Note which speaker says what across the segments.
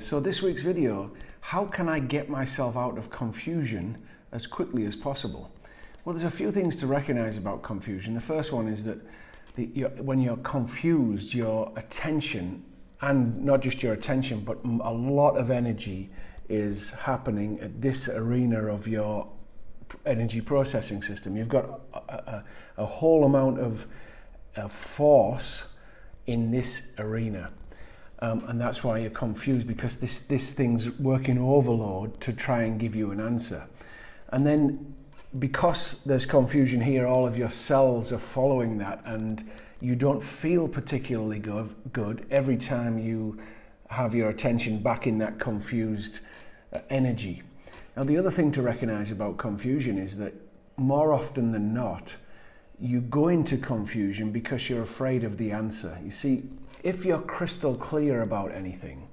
Speaker 1: So this week's video, how can I get myself out of confusion as quickly as possible? Well, there's a few things to recognize about confusion. The first one is that when you're confused, your attention, and not just your attention, but a lot of energy is happening at this arena of your energy processing system. You've got a whole amount of force in this arena. And that's why you're confused, because this thing's working overload to try and give you an answer. And then because there's confusion here, all of your cells are following that, and you don't feel particularly good every time you have your attention back in that confused energy. Now, the other thing to recognize about confusion is that more often than not, you go into confusion because you're afraid of the answer. You see, if you're crystal clear about anything,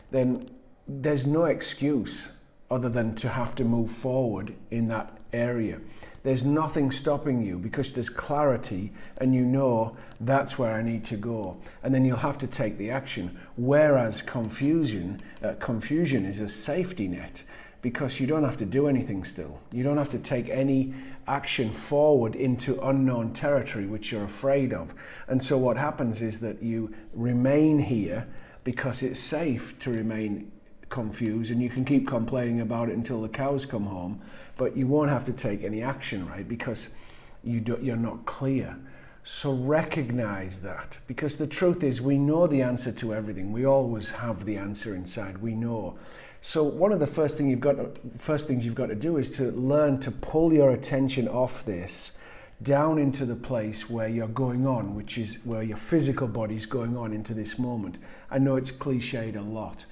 Speaker 1: then there's no excuse other than to have to move forward in that area. There's nothing stopping you because there's clarity and you know that's where I need to go. And then you'll have to take the action. Whereas confusion is a safety net, because you don't have to do anything still. You don't have to take any action forward into unknown territory, which you're afraid of. And so what happens is that you remain here because it's safe to remain confused, and you can keep complaining about it until the cows come home, but you won't have to take any action, right? Because you're not clear. So recognize that, because the truth is we know the answer to everything. We always have the answer inside. We know. So one of the first things you've got to do is to learn to pull your attention off this down into the place where you're going on, which is where your physical body's going on into this moment. I know it's cliched a lot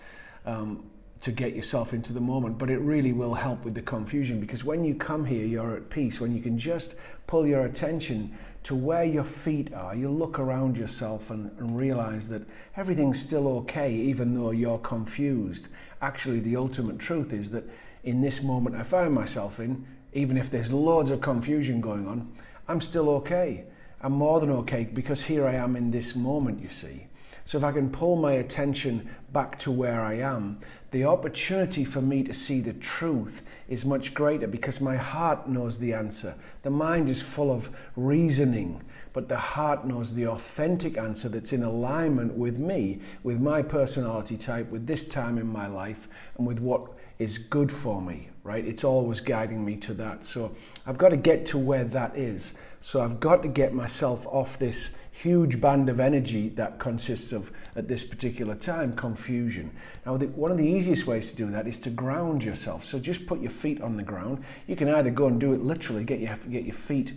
Speaker 1: to get yourself into the moment, but it really will help with the confusion, because when you come here, you're at peace. When you can just pull your attention to where your feet are, you look around yourself and realize that everything's still okay, even though you're confused. Actually, the ultimate truth is that in this moment I find myself in, even if there's loads of confusion going on, I'm still okay. I'm more than okay, because here I am in this moment, you see. So if I can pull my attention back to where I am, the opportunity for me to see the truth is much greater, because my heart knows the answer. The mind is full of reasoning, but the heart knows the authentic answer that's in alignment with me, with my personality type, with this time in my life, and with what is good for me, right? It's always guiding me to that. So I've got to get to where that is. So I've got to get myself off this huge band of energy that consists of, at this particular time, confusion. Now, one of the easiest ways to do that is to ground yourself. So just put your feet on the ground. You can either go and do it literally, get your feet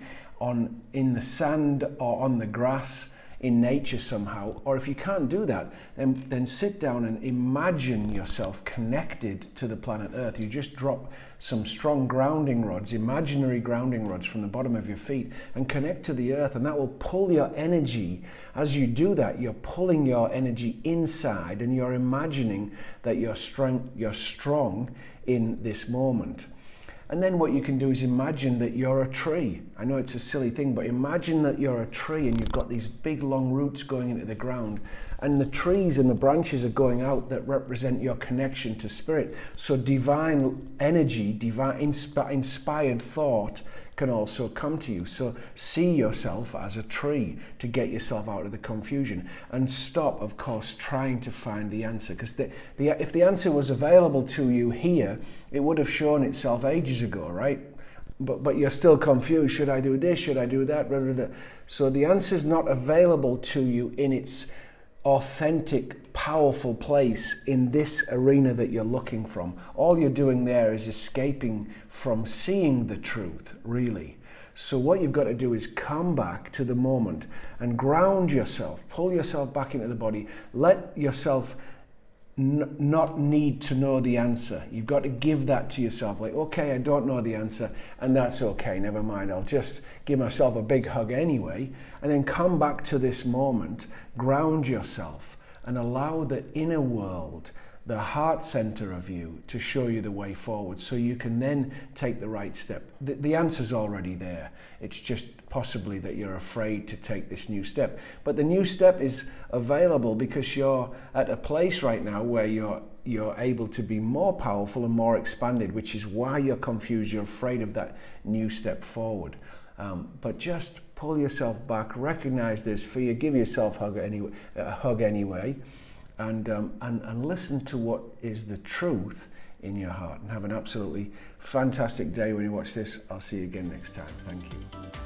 Speaker 1: in the sand or on the grass in nature somehow, or if you can't do that, then sit down and imagine yourself connected to the planet Earth. You just drop some strong grounding rods, imaginary grounding rods, from the bottom of your feet and connect to the earth, and that will pull your energy. As you do that, you're pulling your energy inside, and you're imagining that you're strong in this moment. And then what you can do is imagine that you're a tree. I know it's a silly thing, but imagine that you're a tree and you've got these big long roots going into the ground, and the trees and the branches are going out that represent your connection to spirit. So divine energy, inspired thought can also come to you. So see yourself as a tree to get yourself out of the confusion, and stop, of course, trying to find the answer, because if the answer was available to you here, it would have shown itself ages ago, right? But you're still confused. Should I do this? Should I do that? Blah, blah, blah. So the answer is not available to you in its authentic, powerful place in this arena that you're looking from. All you're doing there is escaping from seeing the truth, really. So what you've got to do is come back to the moment and ground yourself, pull yourself back into the body, let yourself not need to know the answer. You've got to give that to yourself, like, okay, I don't know the answer, and that's okay, never mind, I'll just give myself a big hug anyway. And then come back to this moment, ground yourself, and allow the inner world, the heart center of you, to show you the way forward, so you can then take the right step. The answer's already there. It's just possibly that you're afraid to take this new step. But the new step is available because you're at a place right now where you're you're able to be more powerful and more expanded, which is why you're confused. You're afraid of that new step forward. But just pull yourself back, recognize there's fear, give yourself a hug anyway, and listen to what is the truth in your heart. And have an absolutely fantastic day when you watch this. I'll see you again next time. Thank you.